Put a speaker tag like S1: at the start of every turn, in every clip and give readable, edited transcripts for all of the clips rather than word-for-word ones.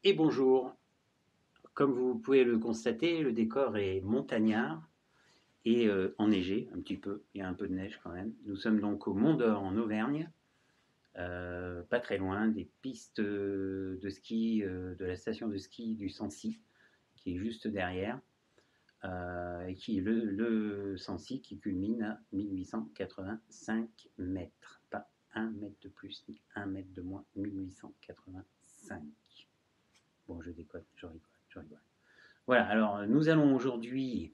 S1: Et bonjour. Comme vous pouvez le constater, le décor est montagnard et enneigé un petit peu. Il y a un peu de neige quand même. Nous sommes donc au Mont d'Or en Auvergne, pas très loin des pistes de ski de la station de ski du Sancy, qui est juste derrière, et qui est le Sancy qui culmine à 1885 mètres. Pas un mètre de plus ni un mètre de moins, 1885. Bon, je déconne, je rigole, je rigole. Voilà, alors nous allons aujourd'hui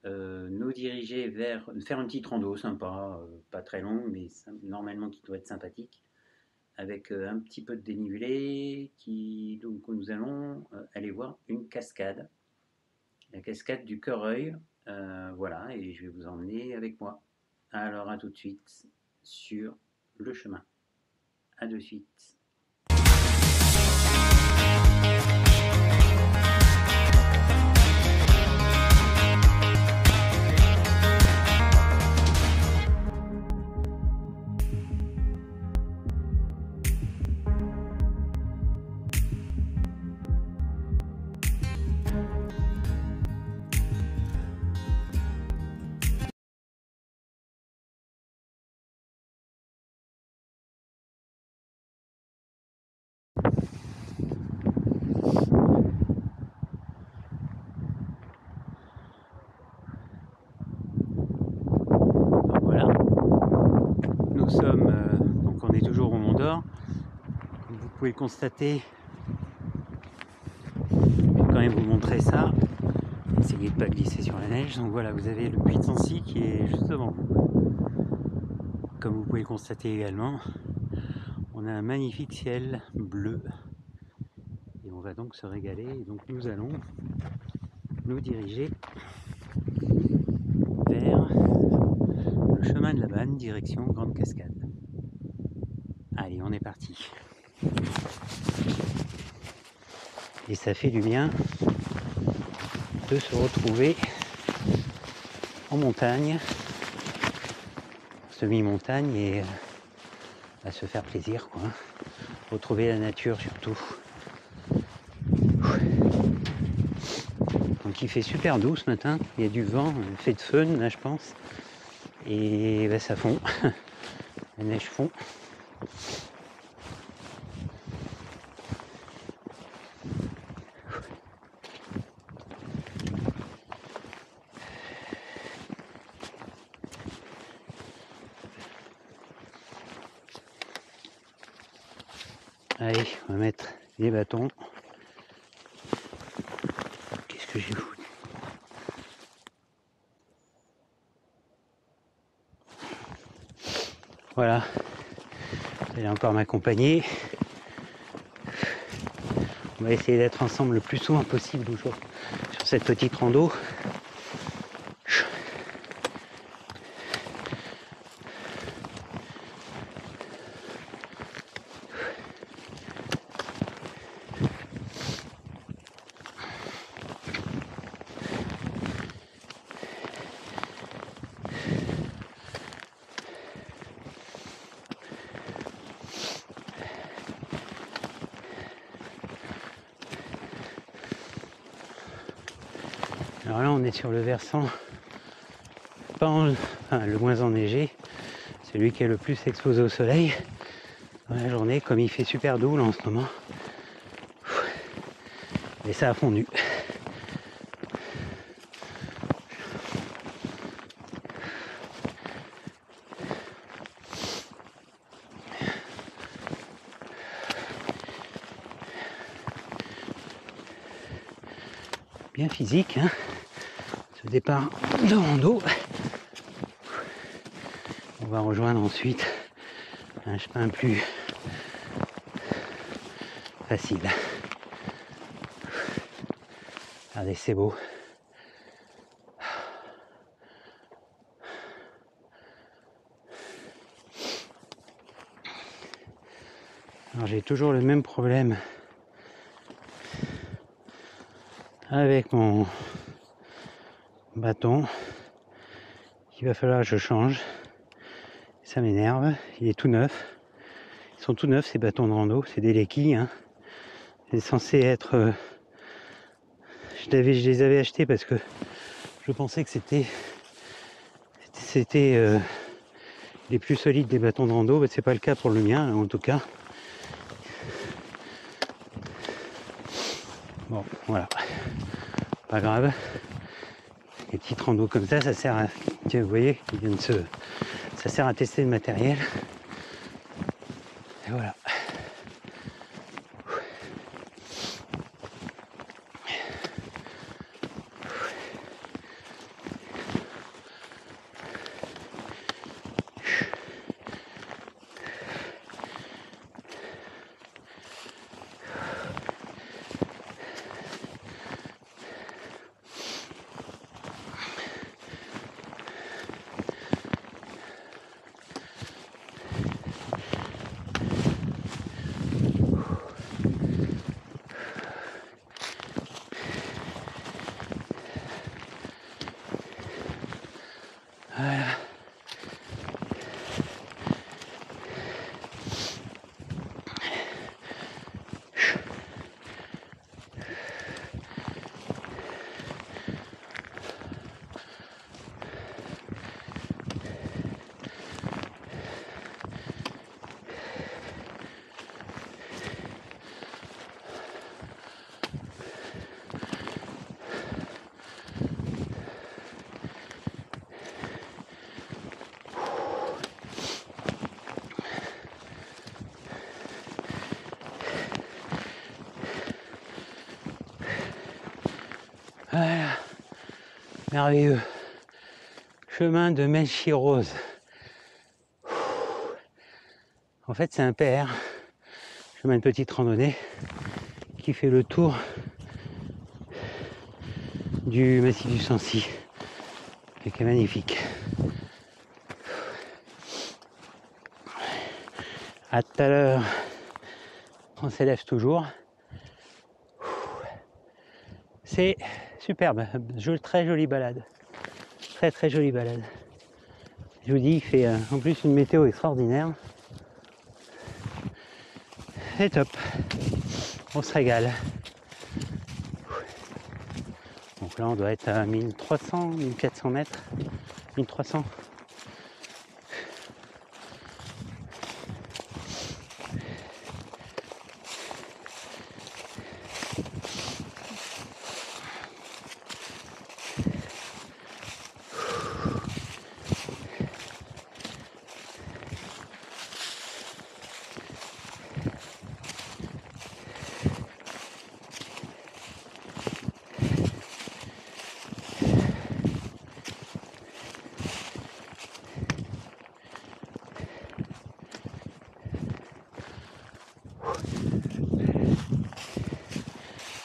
S1: nous diriger vers faire une petite rando sympa, pas très longue, mais normalement qui doit être sympathique, avec un petit peu de dénivelé, donc nous allons aller voir une cascade, la cascade du Quereuil, voilà, et je vais vous emmener avec moi. Alors à tout de suite sur le chemin. À de suite. Donc voilà, nous sommes, donc on est toujours au Mont d'Or. Comme vous pouvez le constater, je vais quand même vous montrer ça. Essayez de ne pas glisser sur la neige. Donc voilà, vous avez le puits de Sancy qui est juste devant vous. Comme vous pouvez le constater également, on a un magnifique ciel bleu et on va donc se régaler. Et donc nous allons nous diriger vers le chemin de la Banne, direction Grande Cascade. Allez, on est parti. Et ça fait du bien de se retrouver en montagne, semi-montagne, et à se faire plaisir, quoi. Retrouver la nature surtout. Donc il fait super doux ce matin, il y a du vent, il fait de fun là je pense, et ben, ça fond, la neige fond. Allez, on va mettre les bâtons. Qu'est-ce que j'ai foutu ? Voilà, vous allez encore m'accompagner. On va essayer d'être ensemble le plus souvent possible aujourd'hui sur cette petite rando. Alors là on est sur le versant le moins enneigé, celui qui est le plus exposé au soleil dans la journée, comme il fait super doux là en ce moment. Et ça a fondu. Bien physique, hein, ce départ de rando. On va rejoindre ensuite un chemin plus facile. Regardez, c'est beau. Alors j'ai toujours le même problème avec mon bâton. Il va falloir que je change. Ça m'énerve. Il est tout neuf. Ils sont tout neufs ces bâtons de rando. C'est des Leki, hein. C'est censé être... je les avais achetés parce que je pensais que c'était les plus solides des bâtons de rando, mais c'est pas le cas pour le mien en tout cas. Bon, voilà, pas grave. Les petites randos comme ça sert à, tiens, vous voyez, ça sert à tester le matériel. Et voilà. Voilà. Voilà, merveilleux. Chemin de Melchirose. En fait, c'est un PR, chemin de petite randonnée, qui fait le tour du massif du Sancy, et qui est magnifique. À tout à l'heure, on s'élève toujours. C'est superbe, très jolie balade. Très jolie balade. Je vous dis, il fait en plus une météo extraordinaire. C'est top. On se régale. Donc là, on doit être à 1300, 1400 mètres. 1300.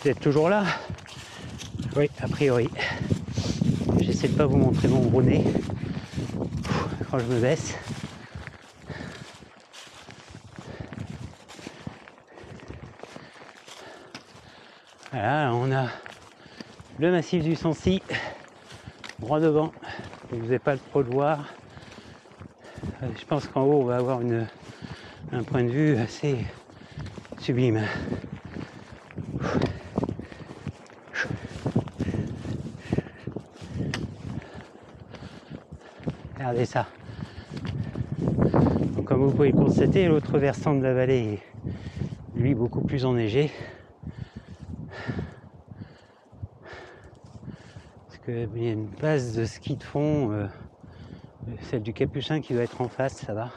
S1: Vous êtes toujours là? Oui, a priori. J'essaie de pas vous montrer mon gros nez quand je me baisse. Voilà, on a le massif du Sancy, droit devant. Vous n'avez pas trop le voir. Je pense qu'en haut, on va avoir un point de vue assez sublime. Regardez ça. Donc, comme vous pouvez le constater, l'autre versant de la vallée est, lui, beaucoup plus enneigé. Parce qu'il y a une base de ski de fond, celle du Capucin qui doit être en face, ça va.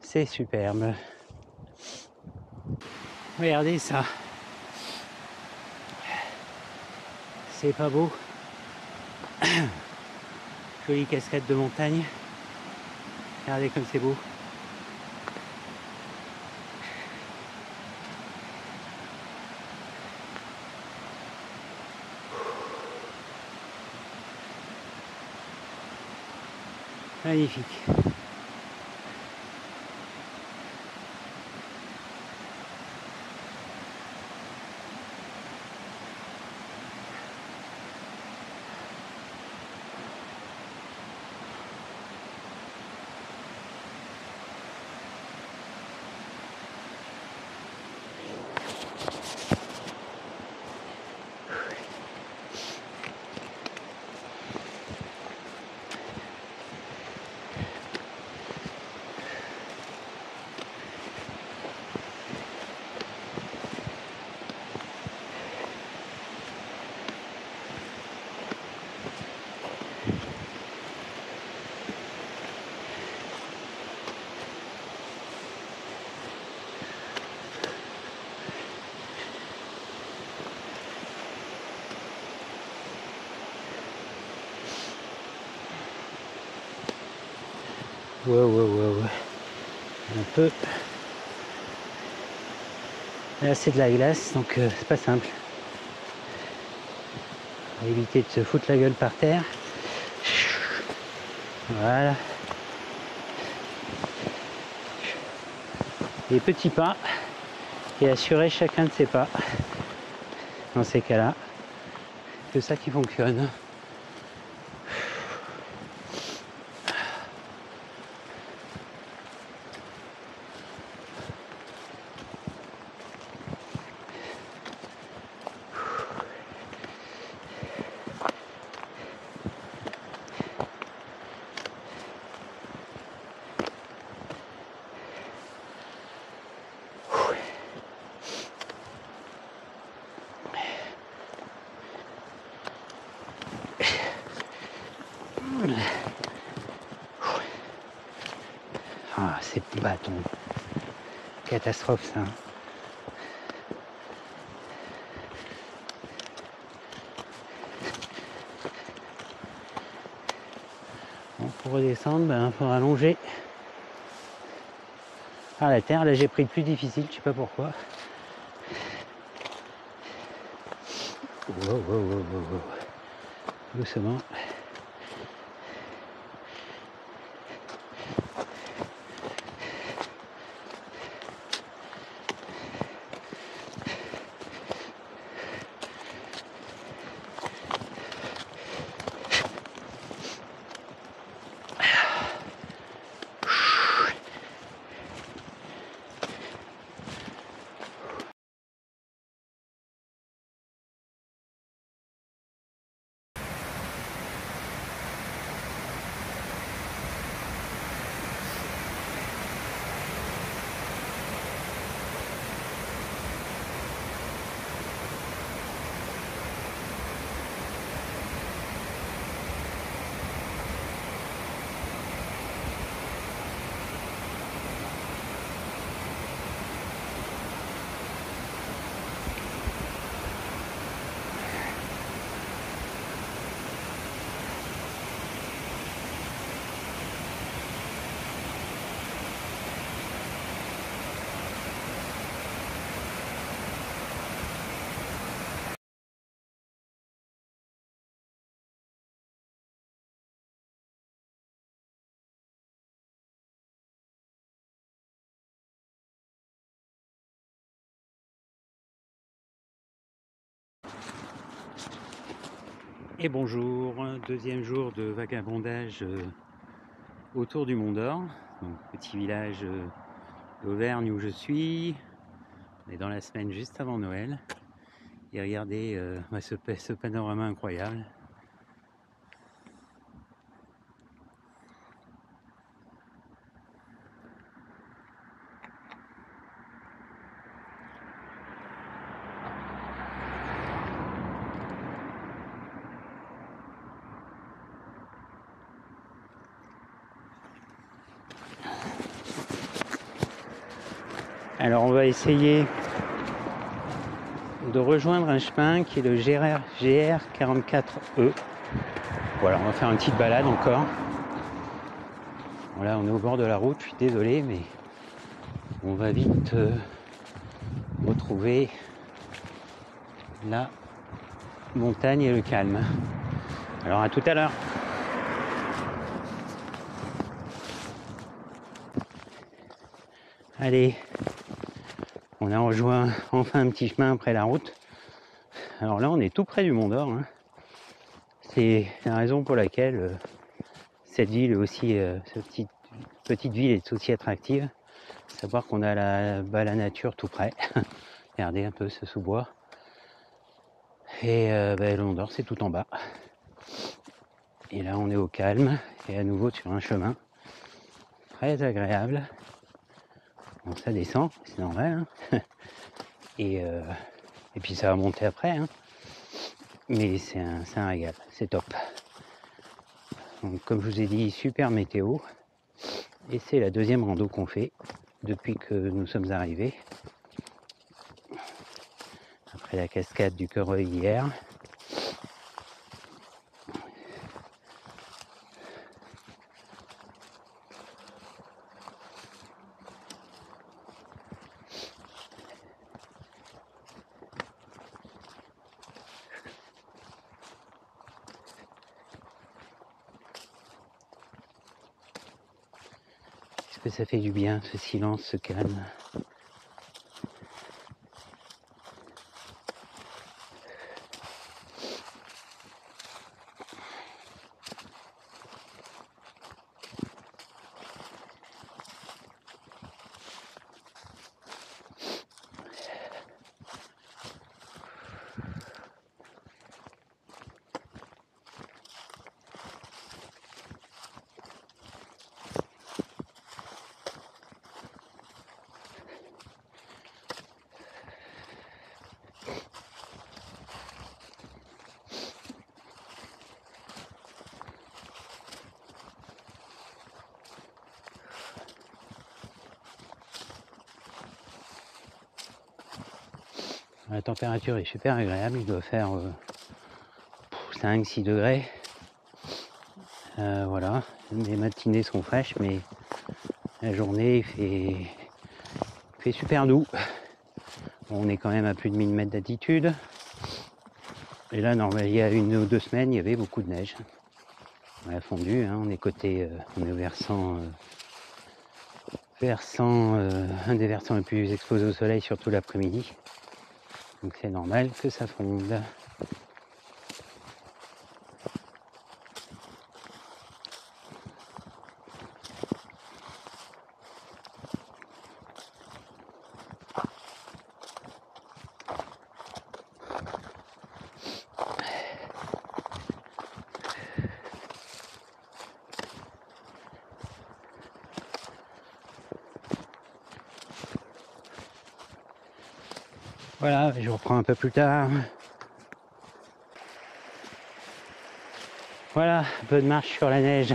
S1: C'est superbe. Regardez ça. C'est pas beau. Jolie cascade de montagne. Regardez comme c'est beau. Magnifique. Ouais. Un peu. Là c'est de la glace, donc c'est pas simple. On va éviter de se foutre la gueule par terre. Voilà. Les petits pas et assurer chacun de ses pas. Dans ces cas-là, c'est ça qui fonctionne. Ah, ces bâtons. Catastrophe ça. Bon, pour redescendre, il faudra longer. Ah, la terre, là j'ai pris le plus difficile, je sais pas pourquoi. Wow. Doucement. Et bonjour, deuxième jour de vagabondage autour du Mont d'Or, donc petit village d'Auvergne où je suis. On est dans la semaine juste avant Noël et regardez ce panorama incroyable. Alors on va essayer de rejoindre un chemin qui est le GR44E. Voilà, on va faire une petite balade encore. Voilà, on est au bord de la route, je suis désolé, mais on va vite retrouver la montagne et le calme. Alors à tout à l'heure. Allez, on a rejoint enfin un petit chemin après la route. Alors là, on est tout près du Mont d'Or. Hein. C'est la raison pour laquelle cette ville est aussi, cette petite ville est aussi attractive. Savoir qu'on a la nature tout près. Regardez un peu ce sous-bois. Et le Mont d'Or, c'est tout en bas. Et là, on est au calme et à nouveau sur un chemin très agréable. Bon, ça descend, c'est normal. Hein. Et puis ça va monter après. Hein. Mais c'est un régal, c'est top. Donc, comme je vous ai dit, super météo. Et c'est la deuxième rando qu'on fait depuis que nous sommes arrivés. Après la cascade du Quereuil hier. Qu'est-ce que ça fait du bien, ce silence, ce calme. La température est super agréable, il doit faire 5-6 degrés. Voilà, les matinées sont fraîches, mais la journée fait super doux. Bon, on est quand même à plus de 1000 mètres d'altitude. Et là, normalement, il y a 1 ou 2 semaines, il y avait beaucoup de neige. On a fondu, hein, on est au versant, un des versants les plus exposés au soleil, surtout l'après-midi. Donc c'est normal que ça fonde. Voilà, je reprends un peu plus tard. Voilà, un peu de marche sur la neige.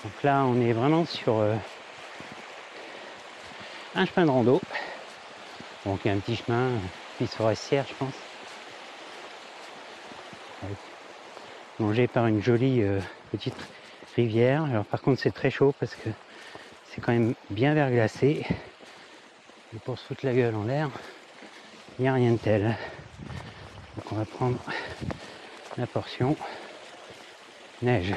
S1: Donc là, on est vraiment sur un chemin de rando. Donc il y a un petit chemin, piste forestière, je pense. Longé par une jolie petite rivière. Alors par contre, c'est très chaud parce que c'est quand même bien verglacé. Et pour se foutre la gueule en l'air, il n'y a rien de tel. Donc on va prendre la portion neige.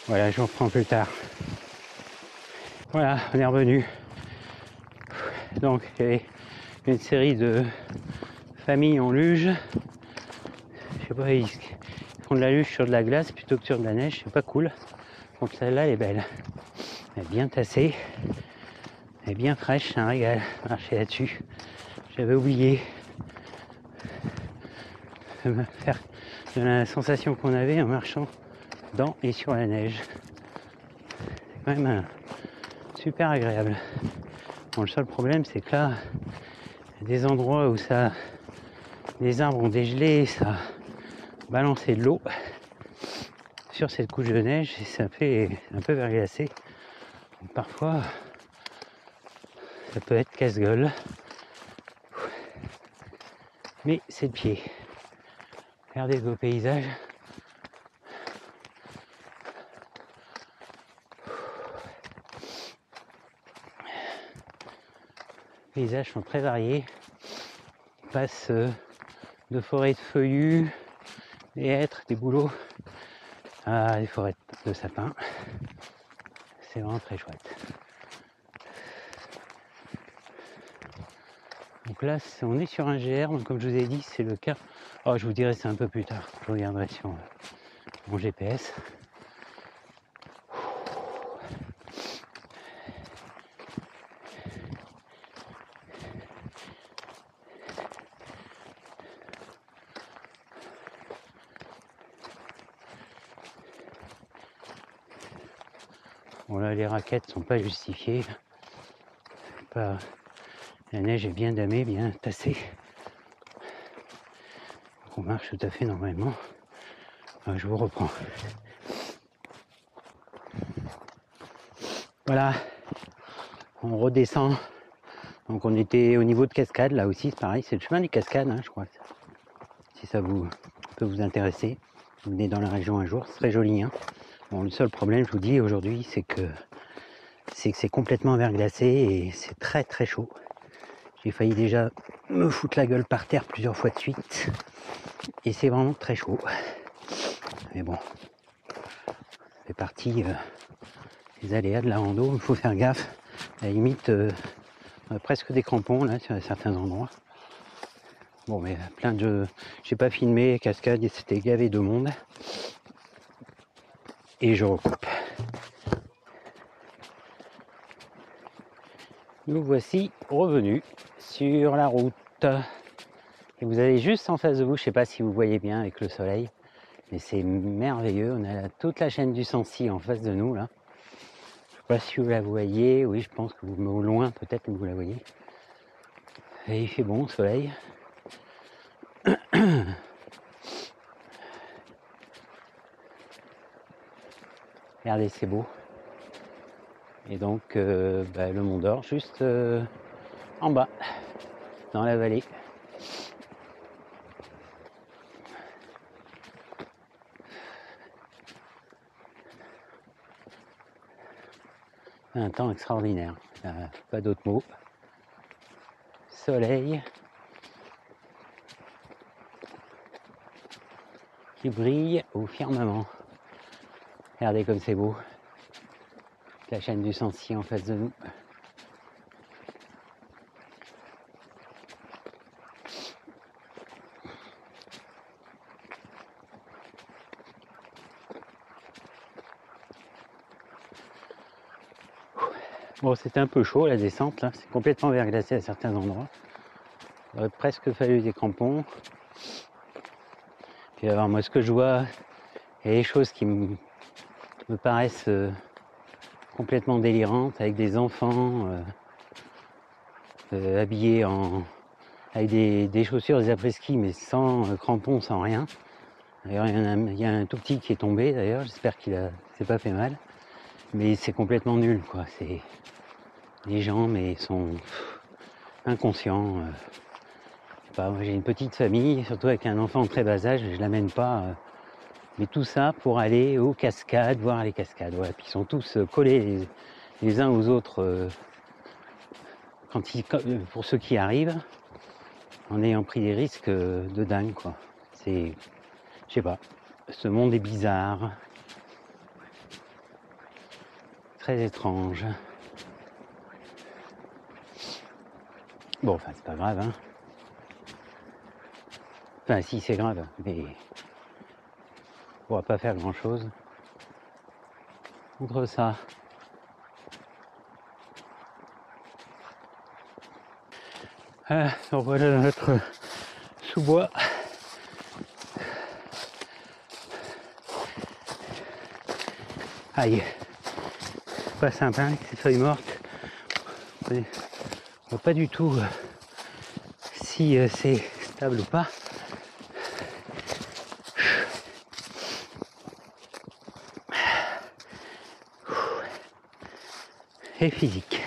S1: Voilà, je vous reprends plus tard. Voilà, on est revenu. Donc il y avait une série de familles en luge. Je sais pas, ils font de la luge sur de la glace plutôt que sur de la neige, c'est pas cool. Donc celle-là, elle est belle. Elle est bien tassée. Elle est bien fraîche, c'est un régal. Marcher là-dessus. J'avais oublié de me faire de la sensation qu'on avait en marchant dans et sur la neige. C'est quand même super agréable. Bon, le seul problème, c'est que là, il y a des endroits où les arbres ont dégelé, ça a balancé de l'eau sur cette couche de neige et ça fait un peu verglacé. Donc, parfois, ça peut être casse-gueule. Mais c'est le pied. Regardez vos paysages. Les paysages sont très variés. On passe de forêts de feuillus, des hêtres, des bouleaux, à des forêts de sapins. C'est vraiment très chouette. Donc là, on est sur un GR, donc comme je vous ai dit, c'est le cas. Oh, je vous dirai c'est un peu plus tard. Je regarderai sur mon GPS. Bon là, les raquettes sont pas justifiées. La neige est bien damée, bien tassée. Donc on marche tout à fait normalement. Alors, je vous reprends. Voilà, on redescend. Donc on était au niveau de Cascade, là aussi c'est pareil, c'est le chemin des Cascades, hein, je crois. Si ça peut vous intéresser, vous venez dans la région un jour, c'est très joli. Hein. Bon, le seul problème, je vous dis aujourd'hui, c'est que c'est complètement verglacé et c'est très très chaud. J'ai failli déjà me foutre la gueule par terre plusieurs fois de suite. Et c'est vraiment très chaud. Mais bon, c'est parti des aléas de la rando. Il faut faire gaffe. À la limite, on a presque des crampons là sur certains endroits. Bon, mais plein de... J'ai pas filmé, cascade, c'était gavé de monde. Et je recoupe. Nous voici revenus sur la route. Et vous avez juste en face de vous, je sais pas si vous voyez bien avec le soleil, mais c'est merveilleux. On a toute la chaîne du Sancy en face de nous là. Je sais pas si vous la voyez. Oui, je pense que vous, au loin peut-être que vous la voyez. Et il fait bon, soleil. Regardez, c'est beau. Et donc, le Mont d'Or, juste en bas, dans la vallée. Un temps extraordinaire. Pas d'autres mots. Soleil qui brille au firmament. Regardez comme c'est beau. La chaîne du Sancy en face de nous. Bon, c'était un peu chaud la descente là, c'est complètement verglacé à certains endroits. Il aurait presque fallu des crampons. Puis alors moi ce que je vois, il y a des choses qui me paraissent complètement délirantes, avec des enfants habillés avec des chaussures, des après-ski, mais sans crampons, sans rien. D'ailleurs il y a un tout petit qui est tombé d'ailleurs, j'espère qu'il s'est pas fait mal. Mais c'est complètement nul quoi, c'est... Les gens mais sont inconscients. Moi j'ai une petite famille, surtout avec un enfant en très bas âge, je l'amène pas. Mais tout ça pour aller aux cascades, voir les cascades. Voilà. Puis ils sont tous collés les uns aux autres pour ceux qui arrivent, en ayant pris des risques de dingue quoi. C'est, je sais pas, ce monde est bizarre, très étrange. Bon, enfin c'est pas grave, hein. Enfin si c'est grave, mais on va pas faire grand chose contre ça. Donc voilà notre sous-bois. Aïe, pas simple hein, avec ces feuilles mortes. On voit pas du tout si c'est stable ou pas. Et physique.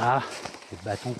S1: Ah, le bâton.